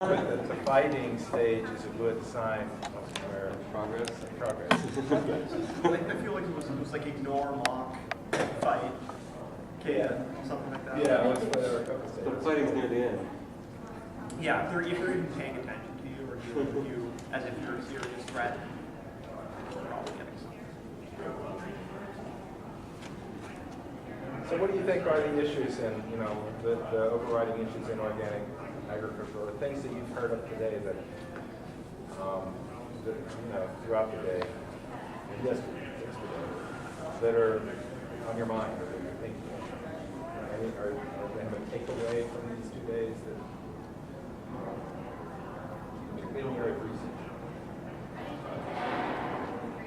But the fighting stage is a good sign of where Progress. progress. I feel like it was like ignore, mock, fight, can, something like that. Yeah, that's what there were a couple But stages. fighting's near the end. Yeah, if they're even paying attention to you or dealing with you as if you're a serious threat, you're probably getting something. So what do you think are the issues in, the overriding issues in organic agriculture, or things that you've heard of today that, throughout the day, yesterday, that are on your mind, or that you're thinking of? Any, are they have a takeaway from these 2 days that, in your research?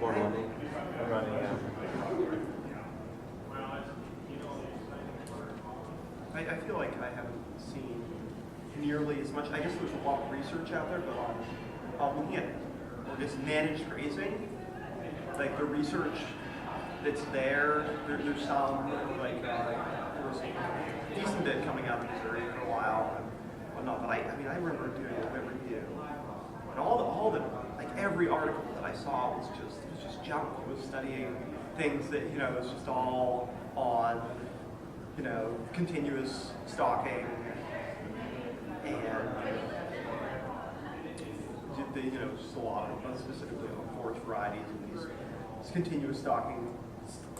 More money. I'm running out. I feel like I haven't seen nearly as much. I guess there's a lot of research out there, but on looking at or just managed grazing, like the research that's there's some like there was a decent bit coming out of Missouri for a while and whatnot. But I remember doing a review, and all the like every article that I saw was just junk. It was studying things that was just all on continuous stocking and just a lot of specifically on forage varieties and these continuous stocking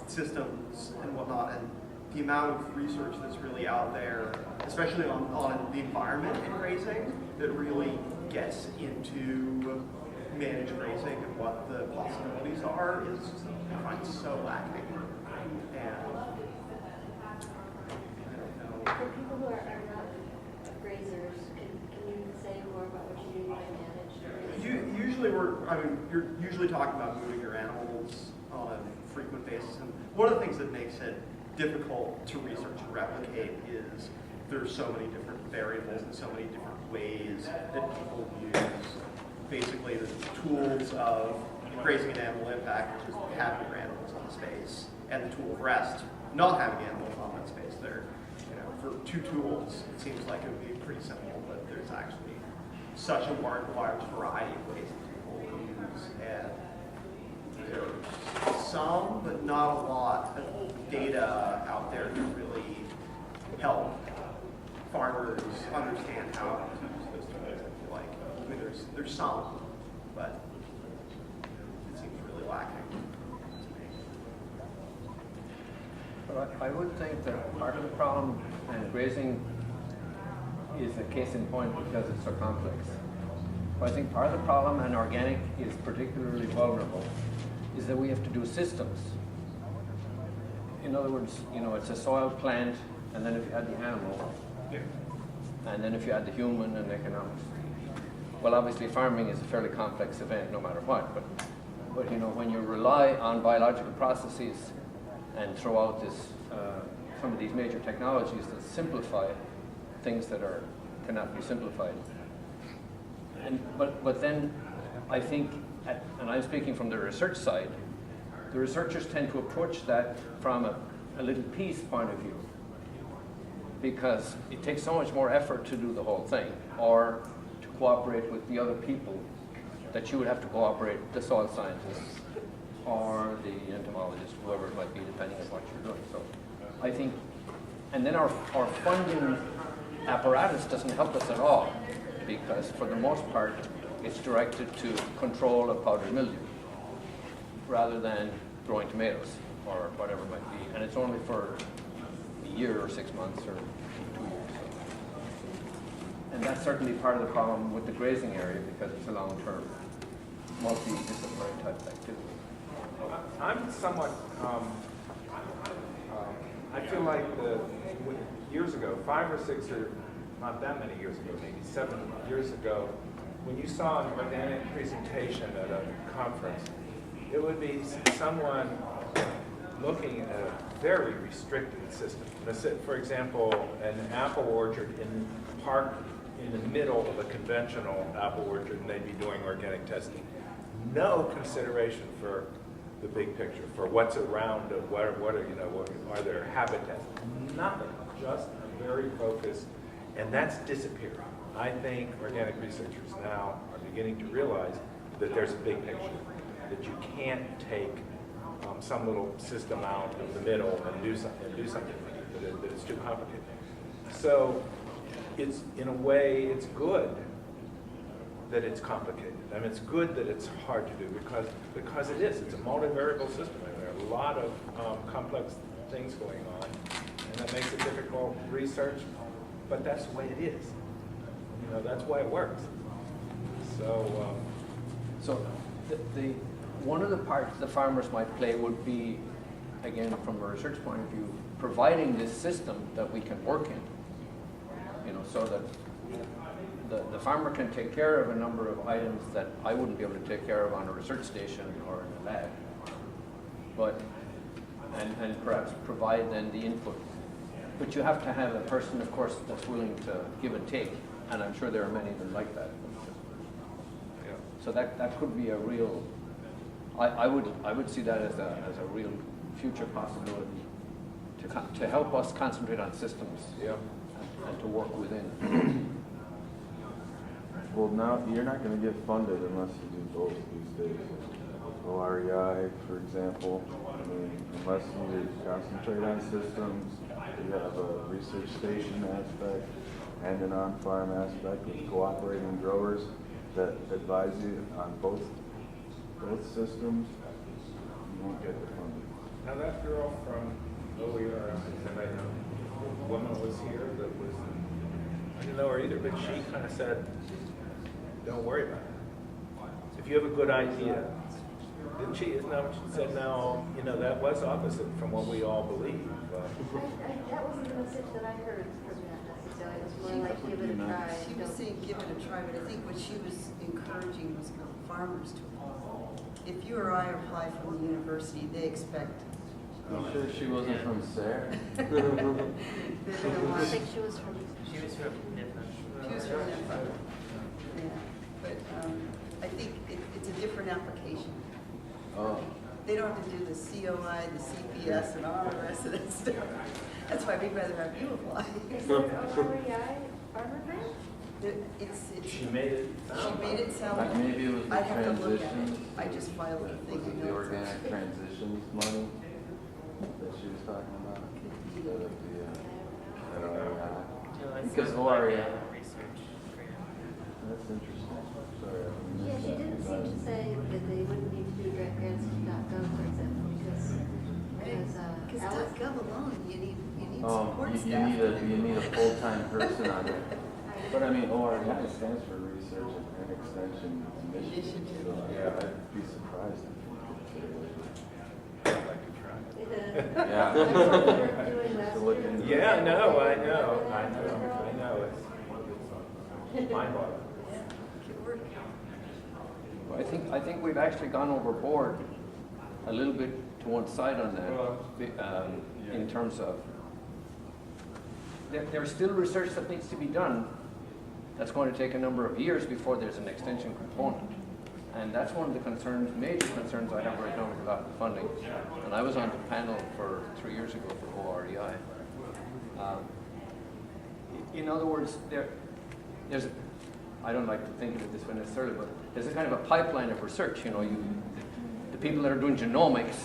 systems and whatnot, and the amount of research that's really out there, especially on the environment in grazing, that really gets into managed grazing and what the possibilities are is I find so lacking. And For people who are not grazers, can you say more about what you do to manage? Usually you're usually talking about moving your animals on a frequent basis, and one of the things that makes it difficult to research and replicate is there's so many different variables and so many different ways that people use basically the tools of grazing an animal impact, which is having your animals on the space, and the tool of rest, not having animals on that space. There, for two tools, it seems like it would be pretty simple, but there's actually such a large variety of ways that people use, and there's some, but not a lot of data out there to really help farmers understand how to use those tools. I feel like there's some, but it seems really lacking to me. But I would think that part of the problem, and grazing is a case in point because it's so complex. But I think part of the problem, and organic is particularly vulnerable, is that we have to do systems. In other words, it's a soil plant, and then if you add the animal, and then if you add the human and economics. Well, obviously farming is a fairly complex event no matter what, but when you rely on biological processes and throw out some of these major technologies that simplify things that cannot be simplified. But then I think, and I'm speaking from the research side, the researchers tend to approach that from a little piece point of view, because it takes so much more effort to do the whole thing, or to cooperate with the other people, that you would have to cooperate with the soil scientists or the entomologist, whoever it might be, depending on what you're doing. So I think, and then our funding apparatus doesn't help us at all, because for the most part, it's directed to control of powdery mildew, rather than growing tomatoes or whatever it might be. And it's only for a year or 6 months or 2 years. And that's certainly part of the problem with the grazing area, because it's a long-term, multidisciplinary type activity. I'm somewhat, I feel like years ago, 5 or 6 or not that many years ago, maybe 7 years ago, when you saw an organic presentation at a conference, it would be someone looking at a very restricted system. For example, an apple orchard parked in the middle of a conventional apple orchard, and they'd be doing organic testing. No consideration for the big picture, for what's around it, what are there habitats? Nothing, just very focused, and that's disappearing. I think organic researchers now are beginning to realize that there's a big picture, that you can't take some little system out of the middle and do something with it, that it's too complicated. So it's, in a way, it's good that it's complicated. I mean, it's good that it's hard to do because it is. It's a multivariable system. I mean, there are a lot of complex things going on, and that makes it difficult research, but that's the way it is. You know, that's why it works. So, So the one of the parts the farmers might play would be, again, from a research point of view, providing this system that we can work in. You know, so that the farmer can take care of a number of items that I wouldn't be able to take care of on a research station or in a lab. But and perhaps provide then the input. But you have to have a person, of course, that's willing to give and take, and I'm sure there are many that like that. yeah. So that could be a real. I would see that as a real future possibility to help us concentrate on systems. Yeah. And to work within. Well, now you're not going to get funded unless you do both these days. OREI, for example, I mean, unless you concentrate on systems, you have a research station aspect and an on-farm aspect with cooperating growers that advise you on both systems, you won't get the funding. Now that girl from OER, that I know, the woman was here that was, I didn't know her either, but she kind of said, don't worry about it. If you have a good idea, didn't she? Isn't that what she said? No, you know, that was opposite from what we all believe. That wasn't the message that I heard from that necessarily. It was more like give it a try. She was saying give it a try, but I think what she was encouraging was for farmers to apply. If you or I apply from the university, they expect. You sure she wasn't from Sarah? I think she was from. She was from NIFA. Yeah, but I think it's a different application. Oh. They don't have to do the COI, the CPS, and all the rest of that stuff. That's why we'd rather have you apply. Is there an OREI farmer grant? She made it. She made it sound Like maybe it was the I'd have to look at it. transitions. I just filed a thing. Was it the organic transitions money that she was talking about? Instead of the, that OREI? Because OREI, that's interesting. Sorry, I Yeah, missed she that. didn't seem to say that they wouldn't need to do grants.gov, for example, because Alice. .gov alone, you need Oh, support you staff. need a full-time person on it. But I mean, OREI stands for Research and Extension Initiative. So yeah, I'd be surprised if you I'd like to try. Yeah. That's what we were doing last To look year. into Yeah, no, I know. It's mind-boggling. I think we've actually gone overboard a little bit to one side on that, in terms of there's still research that needs to be done. That's going to take a number of years before there's an extension component, and that's one of the major concerns I have right now with lack of funding. And I was on the panel for 3 years ago for OREI. In other words, there's I don't like to think of it this way necessarily, but there's a kind of a pipeline of research. You know, the people that are doing genomics,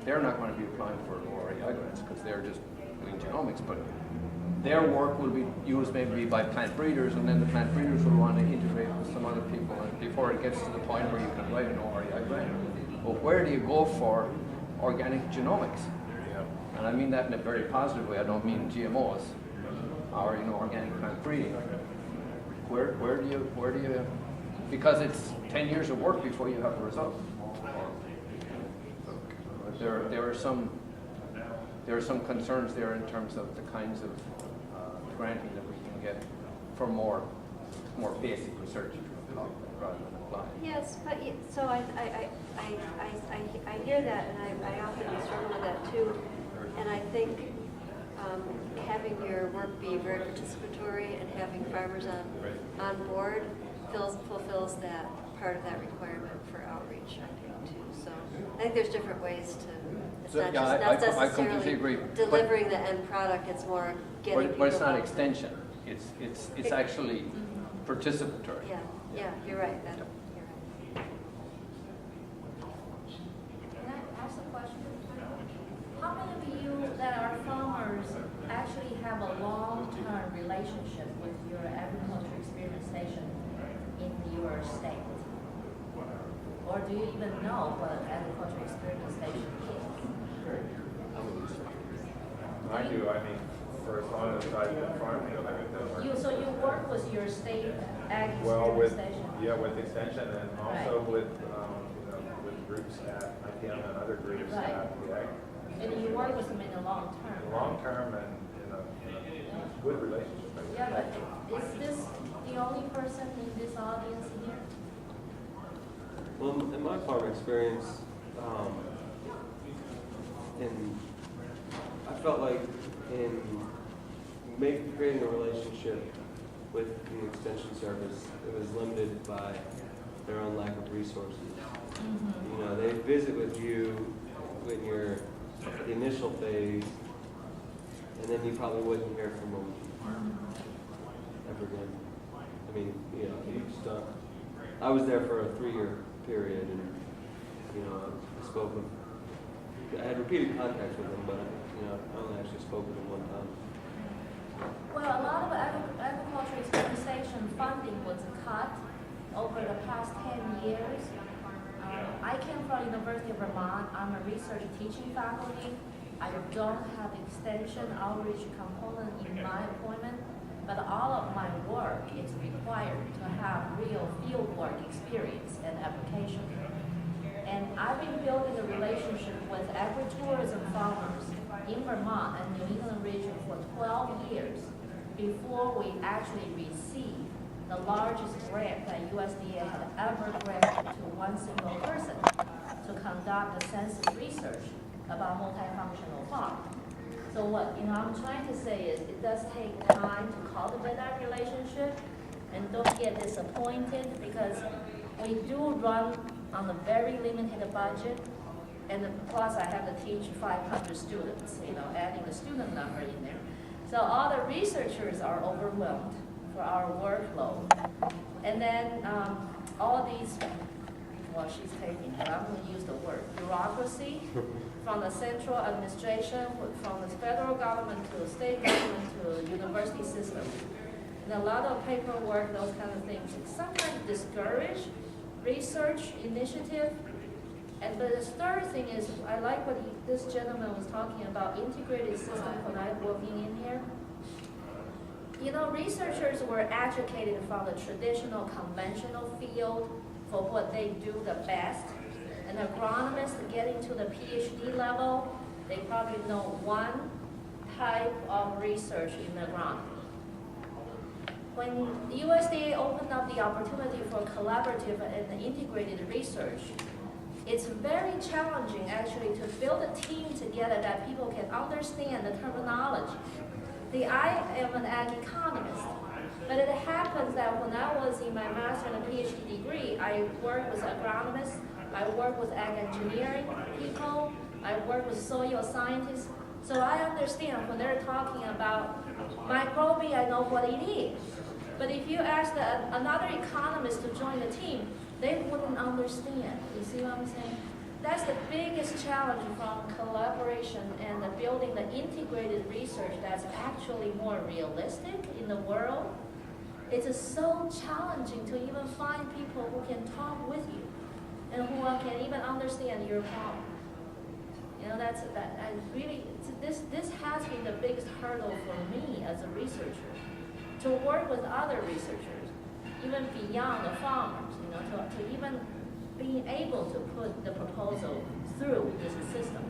they're not going to be applying for OREI grants because they're just doing genomics, but their work will be used maybe by plant breeders, and then the plant breeders will want to integrate with some other people before it gets to the point where you can write an OREI grant. But where do you go for organic genomics? Yeah. And I mean that in a very positive way. I don't mean GMOs or organic plant breeding. Where do you? Because it's 10 years of work before you have a result. There are some concerns there in terms of the kinds of granting that we can get for more basic research rather than applied. Yes, but so I hear that, and I often struggle with that too. And I think having your work be very participatory and having farmers on board fulfills that part of that requirement for outreach, I think, too. So I think there's different ways to. It's not just I completely agree. delivering the end product. It's more getting people. But it's not extension. It's actually participatory. Yeah, you're right, you're right. Can I ask a question? How many of you that are farmers actually have a long-term relationship with your agriculture experience station in your state? Or do you even know what an agriculture experience station is? I do, I mean, for as long as I've been farming, I've been working. So you work with your state ag Well, experience with, station? yeah, with extension and also Right. with, with groups at IPM and other groups Right. at the ag. And you work with them in the long term? Long term and in a good relationship. I guess. Yeah, but is this the only person in this audience here? Well, in my farm experience, I felt like in creating a relationship with the extension service, it was limited by their own lack of resources. Mm-hmm. You know, they visit with you when you're at the initial phase, and then you probably wouldn't hear from them ever again. I mean, you know, you just don't. I was there for a 3-year period, and you know, I spoke with. I had repeated contacts with them, but you know, I only actually spoke with them one time. Well, a lot of agriculture experimentation funding was cut over the past 10 years. I came from University of Vermont. I'm a research teaching faculty. I don't have extension outreach component in my appointment, but all of my work is required to have real field work experience and application. And I've been building a relationship with agritourism farmers in Vermont and New England region for 12 years before we actually received the largest grant that USDA had ever granted to one single person to conduct the census research about multifunctional farm. So what I'm trying to say is it does take time to cultivate that relationship, and don't get disappointed because we do run on a very limited budget, and plus I have to teach 500 students, adding the student number in there. So all the researchers are overwhelmed for our workload. And then all these, well, she's taking, but I'm going to use the word, bureaucracy, from the central administration, from the federal government to the state government to the university system. And a lot of paperwork, those kind of things, sometimes discourage research initiative. But the third thing is, I like what this gentleman was talking about, integrated system when I was working in here. Researchers were educated from the traditional, conventional field for what they do the best. And agronomists getting to the PhD level, they probably know one type of research in agronomy. When the USDA opened up the opportunity for collaborative and integrated research, it's very challenging actually to build a team together that people can understand the terminology. I am an ag economist, but it happens that when I was in my master and PhD degree, I worked with agronomists, I worked with ag engineering people, I worked with soil scientists, so I understand when they're talking about microbe, I know what it is. But if you ask another economist to join the team, they wouldn't understand. You see what I'm saying? That's the biggest challenge from collaboration and building the integrated research that's actually more realistic in the world. It's so challenging to even find people who can talk with you and who can even understand your problem. This has been the biggest hurdle for me as a researcher, to work with other researchers, even beyond the farmers, to even being able to put the proposal through this system.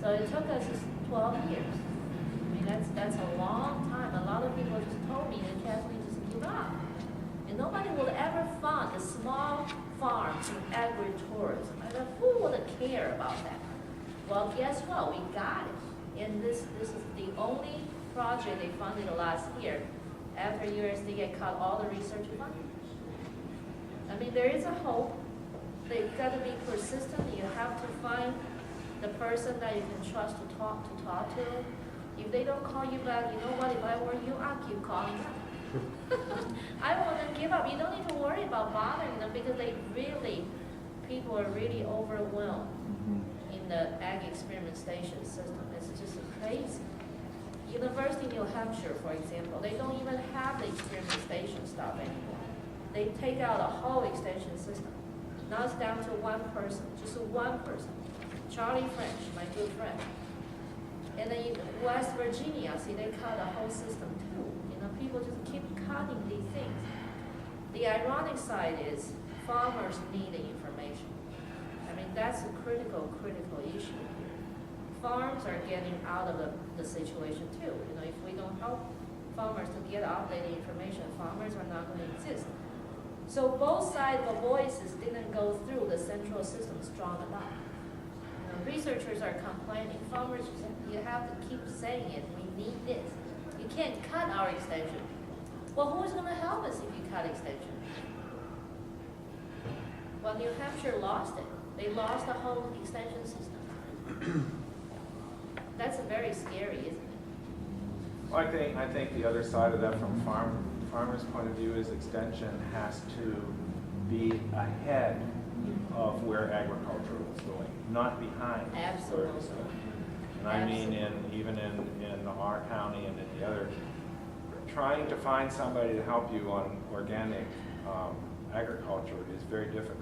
So it took us 12 years. I mean, that's a long time. A lot of people just told me that Kathleen just give up. And nobody will ever fund a small farm in agritourism. I mean, who would care about that? Well, guess what? We got it. And this is the only project they funded last year after USDA cut all the research funding. I mean, there is a hope. They've got to be persistent. You have to find the person that you can trust to talk to. If they don't call you back, you know what? If I were you, I'd keep calling them. I wouldn't give up. You don't need to worry about bothering them because people are really overwhelmed in the ag experimentation system. It's just crazy. University of New Hampshire, for example, they don't even have the experimentation stuff anymore. They take out the whole extension system. Now it's down to one person, just one person. Charlie French, my good friend. And then in West Virginia, see, they cut the whole system too. People just keep cutting these things. The ironic side is farmers need the information. I mean, that's a critical issue. Farms are getting out of the situation too. If we don't help farmers to get updated information, farmers are not going to exist. So both sides of voices didn't go through the central system strong enough. Researchers are complaining. Farmers, you have to keep saying it. We need this. You can't cut our extension. Well, who's going to help us if you cut extension? Well, New Hampshire lost it. They lost the whole extension system. That's very scary, isn't it? Well, I think the other side of that from farmers' point of view is extension has to be ahead of where agriculture is going, not behind. Absolutely. And I mean, even in our county and in the other, trying to find somebody to help you on organic agriculture is very difficult.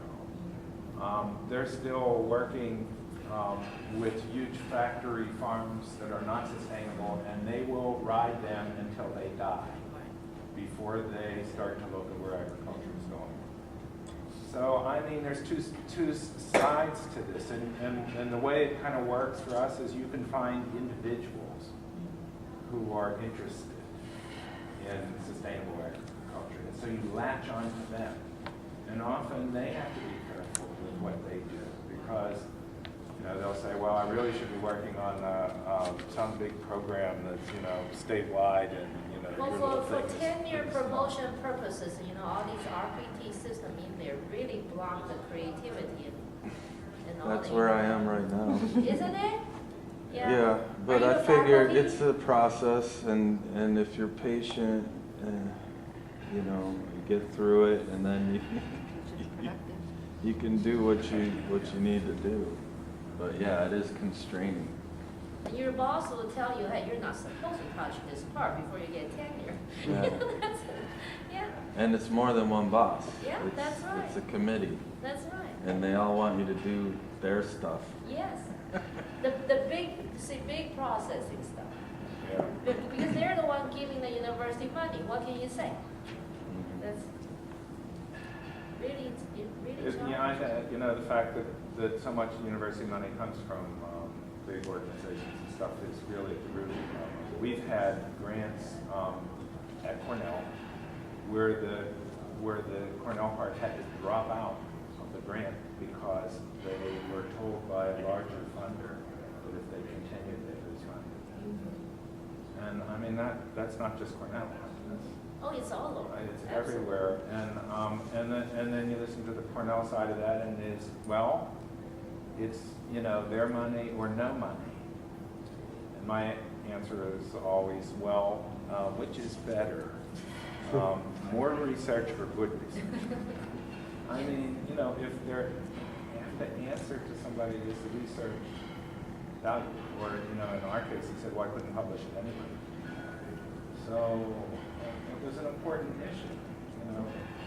They're still working with huge factory farms that are not sustainable, and they will ride them until they die before they start to look at where agriculture is going. So, I mean, there's two sides to this, and the way it kind of works for us is you can find individuals who are interested in sustainable agriculture, and so you latch onto them, and often they have to be careful with what they do, because they'll say, well, I really should be working on some big program that's statewide, and well, for tenure promotion purposes, all these RPT systems in there really block the creativity and all. That's where I am right now. Isn't it? Yeah, but I figure it's a process, and if you're patient, you get through it, and then you can do what you need to do. But yeah, it is constraining. And your boss will tell you, hey, you're not supposed to touch this part before you get tenure. Yeah. Yeah. And it's more than one boss. Yeah, that's right. It's a committee. That's right. And they all want you to do their stuff. Yes. The big processing stuff. Yeah. Because they're the one giving the university money. What can you say? That's really, Yeah, the fact that so much university money comes from big organizations and stuff is really at the root of the problem. We've had grants at Cornell where the Cornell part had to drop out of the grant because they were told by a larger funder that if they continued, they lose funding. And I mean that's not just Cornell. It's all over. It's everywhere. And then you listen to the Cornell side of that, and it's their money or no money. And my answer is always, which is better? More research or good research? I mean, if the answer to somebody is the research value, or in our case, he said, well, I couldn't publish it anyway. So it was an important issue,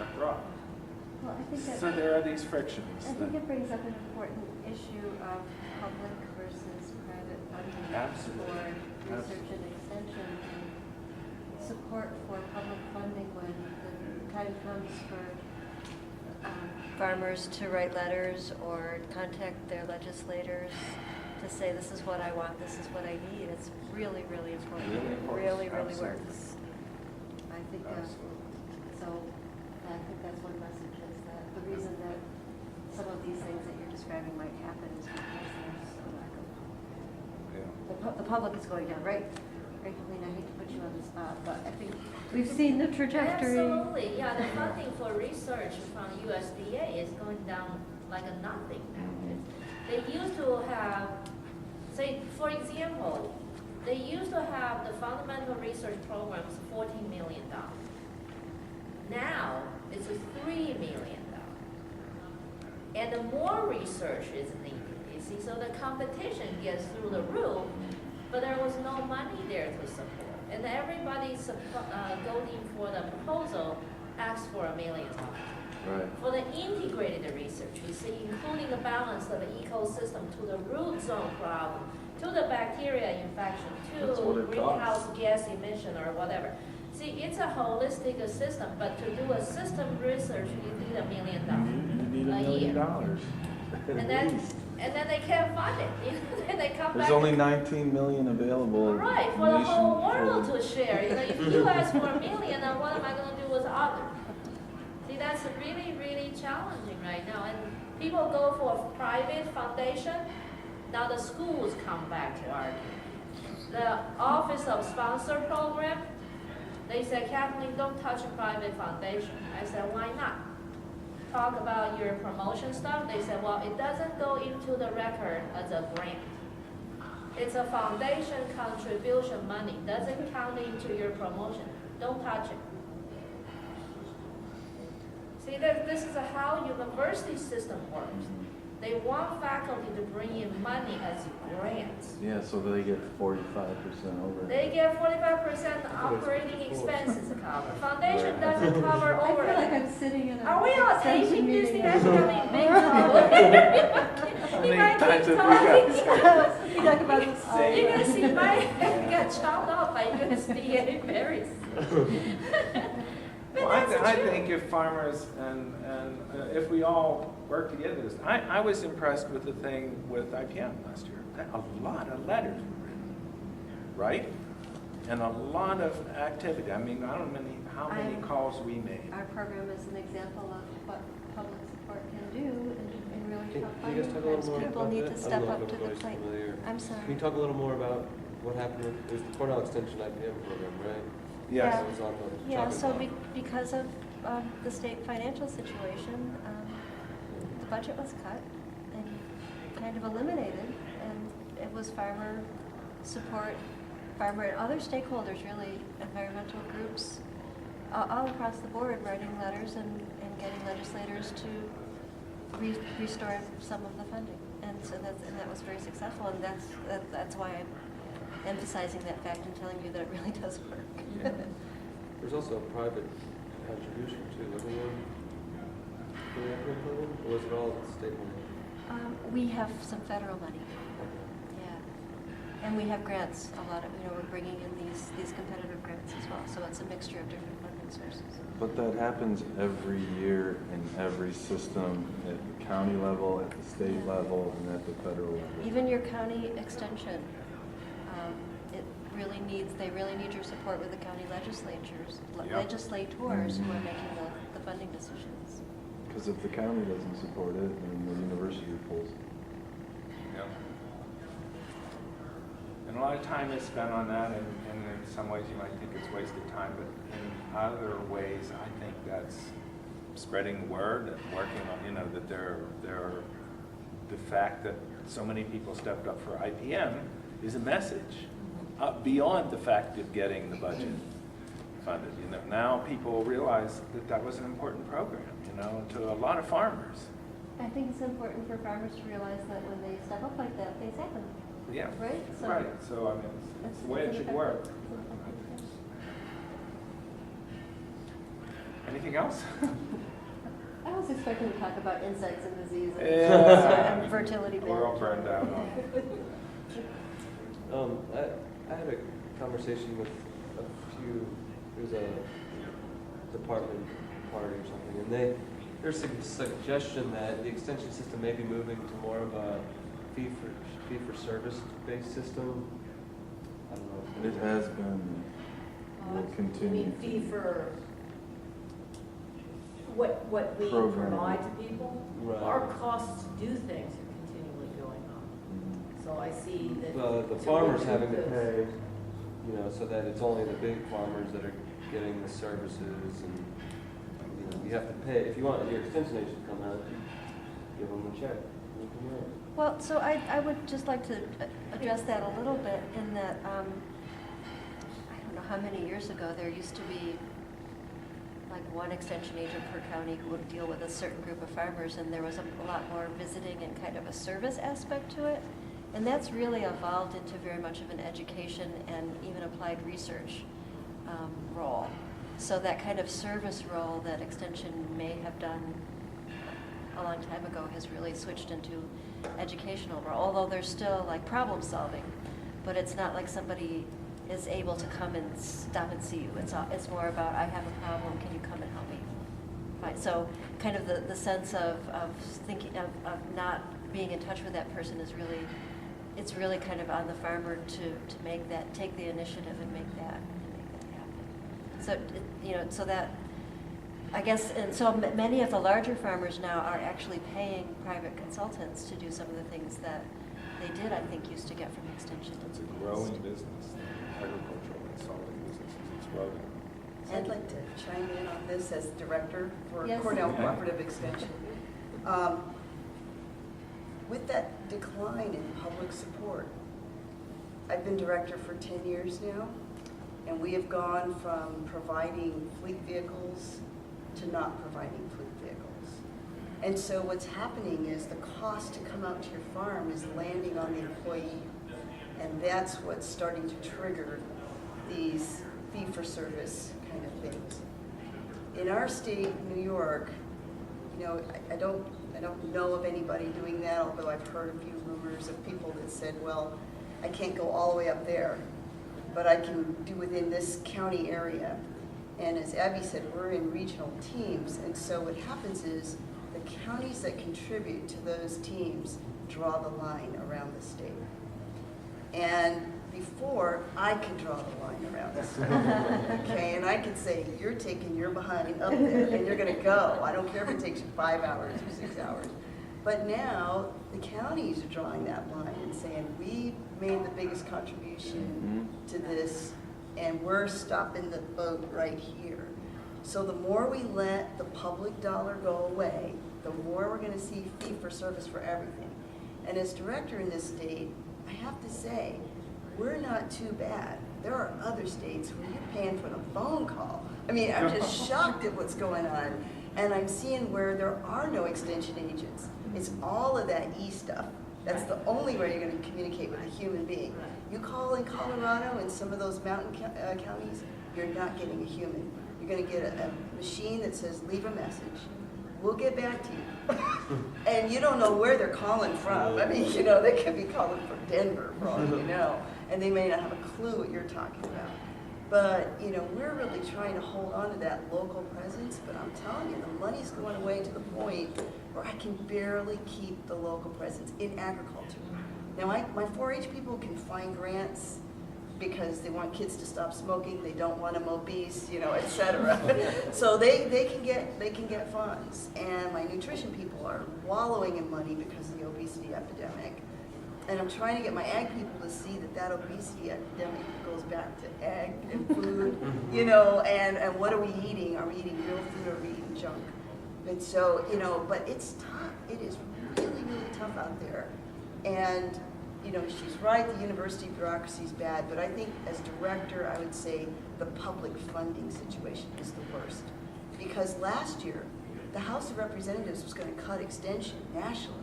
after all. Well, I think So there are these frictions. I think it brings up an important issue of public versus private funding Absolutely. for research and extension, and support for public funding when the time comes for farmers to write letters or contact their legislators to say, this is what I want, this is what I need. It's really, really important. Really important. Really Absolutely. works. I think so. I think that's one message, is that the reason that some of these things that you're describing might happen is because there's a lack of. Yeah. The public is going down, right? Right, Helene, I hate to put you on the spot, but I think we've seen the trajectory. Absolutely, yeah. The funding for research from USDA is going down like a nothing. They used to have, say, for example, they used to have the fundamental research programs $14 million. Now, it's a $3 million. And the more research is needed, you see, so the competition gets through the roof, but there was no money there to support. And everybody going for the proposal asked for $1 million. Right. For the integrated research, you see, including the balance of the ecosystem to the root zone problem, to the bacteria infection, That's what to it greenhouse costs. gas emission or whatever. See, it's a holistic system, but to do a system research, you need $1 million You need $1 a million. year. At And least. then they can't fund it. Then they come There's back. only 19 million available. Right, for the whole world nation- to share. If you ask for $1 million, then what am I going to do with others? See, that's really, really challenging right now. And people go for a private foundation. Now the schools come back to argue. The Office of Sponsor Program, they said, Kathleen, don't touch a private foundation. I said, why not? Talk about your promotion stuff. They said, well, it doesn't go into the record as a grant. It's a foundation contribution money. Doesn't count into your promotion. Don't touch it. See, this is how university system works. They want faculty to bring in money as grants. Yeah, so they get 45% over. They get 45% operating expenses covered. Foundation doesn't cover I feel like overhead. I'm sitting in a. Are we all extension taping this meeting. thing? I'm really in big trouble. If I times keep have we talking, You talk about this. you're gonna see my head get chopped off by USDA very soon. But Well, that's I true. think if farmers and if we all work together, I was impressed with the thing with IPM last year. A lot of letters were written, right? And a lot of activity. I mean, I don't know how many calls we made. Our program is an example of what public support can do in really tough Can you guys funding talk a little times. more People about need that? to I step don't know up if to the everybody's plate. familiar. I'm Can sorry. you talk a little more about what happened with, it was the Cornell Extension IPM program, right? Yes. That was on the Yeah, chopping so block. because of the state financial situation, the budget was cut and kind of eliminated, and it was farmer support, farmer and other stakeholders, really, environmental groups, all across the board, writing letters and getting legislators to restore some of the funding. And so that was very successful, and that's why I'm emphasizing that fact and telling you that it really does work. There's also a private contribution too, wasn't there? For the IPM program, or was it all state money? We have some federal money, yeah. And we have grants, a lot of, we're bringing in these competitive grants as well. So it's a mixture of different funding sources. But that happens every year in every system, at the county level, at the state level, and at the federal level. Even your county extension, they really need your support with the county legislators Yep. who are making the funding decisions. Because if the county doesn't support it, then the university pulls it. Yeah. And a lot of time is spent on that, and in some ways you might think it's wasted time, but in other ways, I think that's spreading the word and working on, that the fact that so many people stepped up for IPM is a message beyond the fact of getting the budget funded. Now people realize that was an important program, to a lot of farmers. I think it's important for farmers to realize that when they step up like that, things happen. Yeah. Right? So- Right. So I mean, it's the way it should work. Anything else? I was expecting to talk about insects and diseases Yeah. and fertility We're all management. burned out on it. I had a conversation with a few, there's a department party or something, and there's a suggestion that the extension system may be moving to more of a fee for service based system. I don't know. It has been, will You continue. mean fee for what we Program. provide to people? Right. Our costs to do things are continually going up. So I see that. The to farmers recoup having to this- pay, so that it's only the big farmers that are getting the services, and you have to pay. If you want your extension agent to come out, you give them a check. You can do it. Well, so I would just like to address that a little bit in that, I don't know how many years ago, there used to be like one extension agent per county who would deal with a certain group of farmers, and there was a lot more visiting and kind of a service aspect to it. And that's really evolved into very much of an education and even applied research role. So that kind of service role that extension may have done a long time ago has really switched into educational role, although there's still like problem solving, but it's not like somebody is able to come and stop and see you. It's more about, I have a problem, can you come and help me? Fine. So kind of the sense of thinking of not being in touch with that person is really, it's really kind of on the farmer to make that, take the initiative and make that happen. So, so that, I guess, and so many of the larger farmers now are actually paying private consultants to do some of the things that they did, I think, used to get from extension. It's a growing business, agricultural consulting business is growing. I'd like to chime in on this as director for Yes. Cornell Cooperative Extension. With that decline in public support, I've been director for 10 years now, and we have gone from providing fleet vehicles to not providing fleet vehicles. And so what's happening is the cost to come out to your farm is landing on the employee, and that's what's starting to trigger these fee-for-service kind of things. In our state, New York, I don't know of anybody doing that, although I've heard a few rumors of people that said, well, I can't go all the way up there, but I can do within this county area. And as Abby said, we're in regional teams, and so what happens is the counties that contribute to those teams draw the line around the state. And before, I could draw the line around the state, okay? And I could say, you're taking your behind up there, and you're gonna go. I don't care if it takes you 5 hours or 6 hours. But now, the counties are drawing that line and saying, we made the biggest contribution to this, and we're stopping the boat right here. So the more we let the public dollar go away, the more we're gonna see fee for service for everything. And as director in this state, I have to say, we're not too bad. There are other states where you're paying for the phone call. I mean, I'm just shocked at what's going on. And I'm seeing where there are no extension agents. It's all of that stuff. That's the only way you're going to communicate with a human being. You call in Colorado and some of those mountain counties, you're not getting a human. You're going to get a machine that says, leave a message. We'll get back to you. And you don't know where they're calling from. I mean, they could be calling from Denver, for all you know, and they may not have a clue what you're talking about. But, we're really trying to hold on to that local presence, but I'm telling you, the money's going away to the point where I can barely keep the local presence in agriculture. Now, my 4-H people can find grants because they want kids to stop smoking, they don't want them obese, et cetera. So they can get funds. And my nutrition people are wallowing in money because of the obesity epidemic. And I'm trying to get my ag people to see that obesity epidemic goes back to ag and food, and what are we eating? Are we eating real food or are we eating junk? And so, but it's tough. It is really, really tough out there. And, she's right, the university bureaucracy is bad, but I think as director, I would say the public funding situation is the worst. Because last year, the House of Representatives was going to cut extension nationally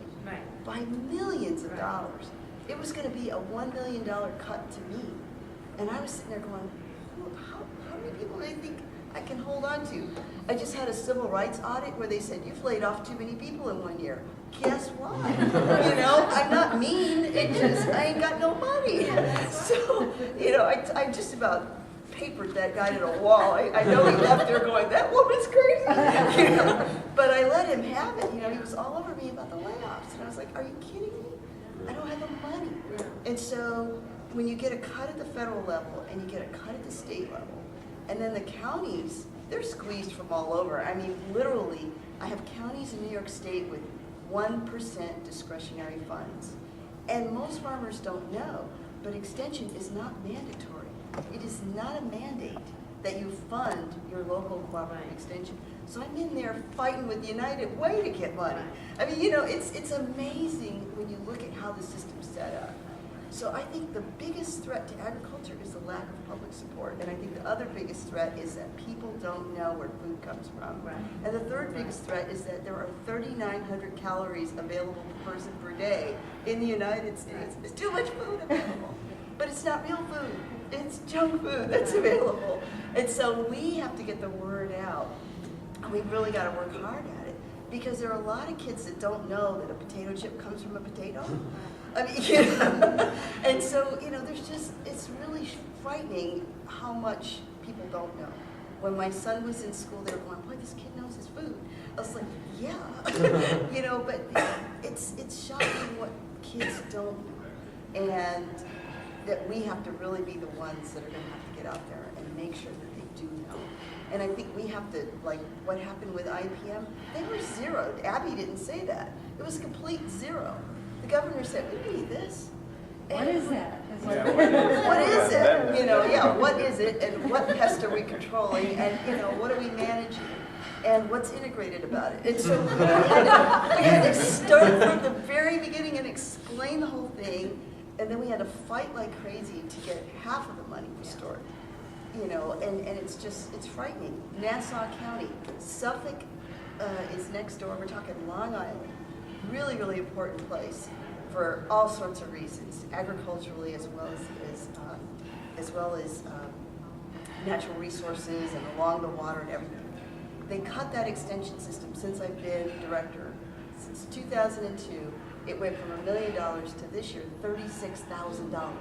by millions of dollars. It was going to be a $1 million cut to me. And I was sitting there going, how many people do they think I can hold on to? I just had a civil rights audit where they said, you've laid off too many people in 1 year. Guess why? I'm not mean, I ain't got no money. So, I just about papered that guy to the wall. I know he left there going, that woman's crazy. But I let him have it. He was all over me about the layoffs. And I was like, are you kidding me? I don't have the money. And so when you get a cut at the federal level and you get a cut at the state level, and then the counties, they're squeezed from all over. I mean, literally, I have counties in New York State with 1% discretionary funds. And most farmers don't know, but extension is not mandatory. It is not a mandate that you fund your local cooperative extension. So I'm in there fighting with United Way to get money. I mean, it's amazing when you look at how the system's set up. So I think the biggest threat to agriculture is the lack of public support. And I think the other biggest threat is that people don't know where food comes from. Right. And the third biggest threat is that there are 3,900 calories available per person per day in the United States. There's too much food available. But it's not real food. It's junk food that's available. And so we have to get the word out. And we've really got to work hard at it. Because there are a lot of kids that don't know that a potato chip comes from a potato. I mean, you know, and so, you know, there's just, it's really frightening how much people don't know. When my son was in school, they were going, boy, this kid knows his food. I was like, yeah, you know, but it's shocking what kids don't know. And that we have to really be the ones that are going to have to get out there and make sure that they do know. And I think we have to, like what happened with IPM, they were zeroed. Abby didn't say that. It was a complete zero. The governor said, we need this. What is that? What is it? You know, yeah, what is it and what pest are we controlling and, you know, what are we managing? And what's integrated about it? And so we had to start from the very beginning and explain the whole thing. And then we had to fight like crazy to get half of the money restored. You know, and it's just, it's frightening. Nassau County, Suffolk is next door. We're talking Long Island. Really, really important place for all sorts of reasons, agriculturally as well as natural resources and along the water and everything. They cut that extension system since I've been director. Since 2002, it went from $1 million to this year $36,000.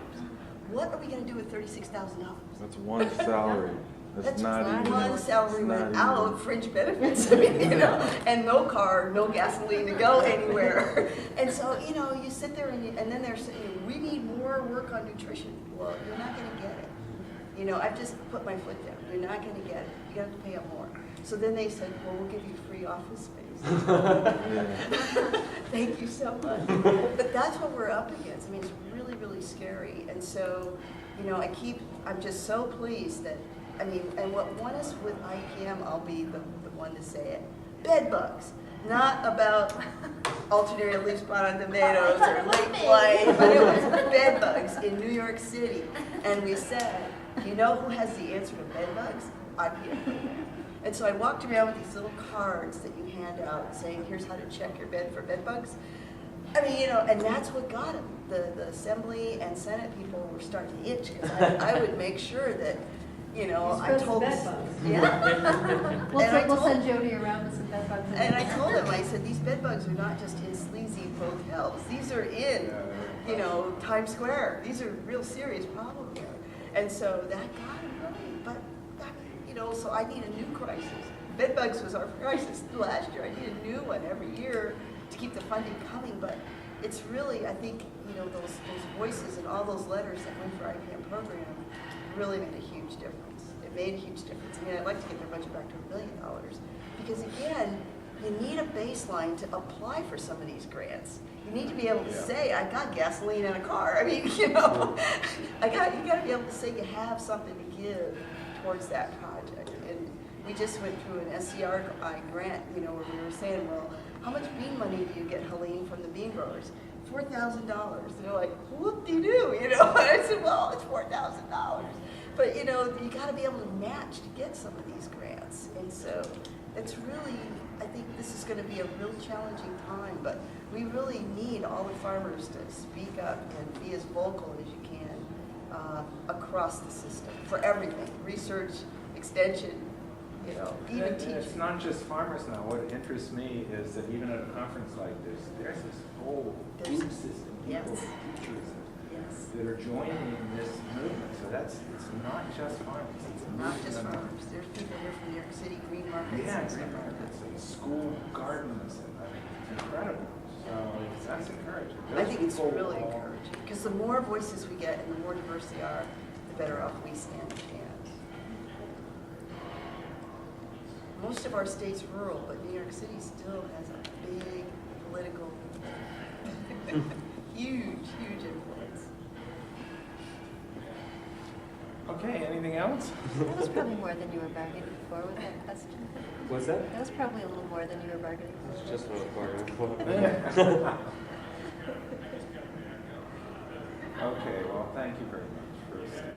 What are we going to do with $36,000? That's one salary. That's not even one salary without even. fringe benefits. I mean, you know, and no car, no gasoline to go anywhere. And so, you know, you sit there and then they're saying, we need more work on nutrition. Well, you're not going to get it. You know, I've just put my foot down. You're not going to get it. You have to pay up more. So then they said, well, we'll give you free office space. Thank you so much. But that's what we're up against. I mean, it's really, really scary. And so, you know, I'm just so pleased that, I mean, and what won us with IPM, I'll be the one to say it, bed bugs. Not about alternative leaf spot on tomatoes or late blight, but it was bed bugs in New York City. And we said, you know who has the answer to bed bugs? IPM. And so I walked around with these little cards that you hand out saying, here's how to check your bed for bed bugs. I mean, you know, and that's what got them. The Assembly and Senate people were starting to itch because I would make sure that, you know, I told them. Yeah. We'll send Jody around with some bed bugs. And I told them, I said, these bed bugs are not just in sleazy hotels. These are in, you know, Times Square. These are real serious problems here. And so that got them really, but, you know, so I need a new crisis. Bed bugs was our crisis last year. I need a new one every year to keep the funding coming, but it's really, I think, you know, those voices and all those letters that went for IPM program really made a huge difference. It made a huge difference. I mean, I'd like to get their budget back to $1 billion because, again, you need a baseline to apply for some of these grants. You need to be able to say, I got gasoline in a car. I mean, you know, you got to be able to say you have something to give towards that project. And we just went through an SCRI grant, you know, where we were saying, well, how much bean money do you get, Helene, from the bean growers? $4,000. They're like, whoop-de-doo, you know? And I said, well, it's $4,000. But, you know, you got to be able to match to get some of these grants. And so it's really, I think this is going to be a real challenging time, but we really need all the farmers to speak up and be as vocal as you can across the system for everything, research, extension, you know, even teaching. It's not just farmers now. What interests me is that even at a conference like this, there's this whole food system, people, teachers, that are joining this movement. So it's not just farmers. It's not just farmers. There's people here from New York City, green markets. Yeah, green markets and school gardens, and I mean, it's incredible. So that's encouraging. I think it's really encouraging because the more voices we get and the more diverse they are, the better off we stand a chance. Most of our state's rural, but New York City still has a big political, huge influence. Okay, anything else? That was probably more than you were bargaining for with that question. What's that? That was probably a little more than you were bargaining for. It's just what I was bargaining for. Okay, well, thank you very much for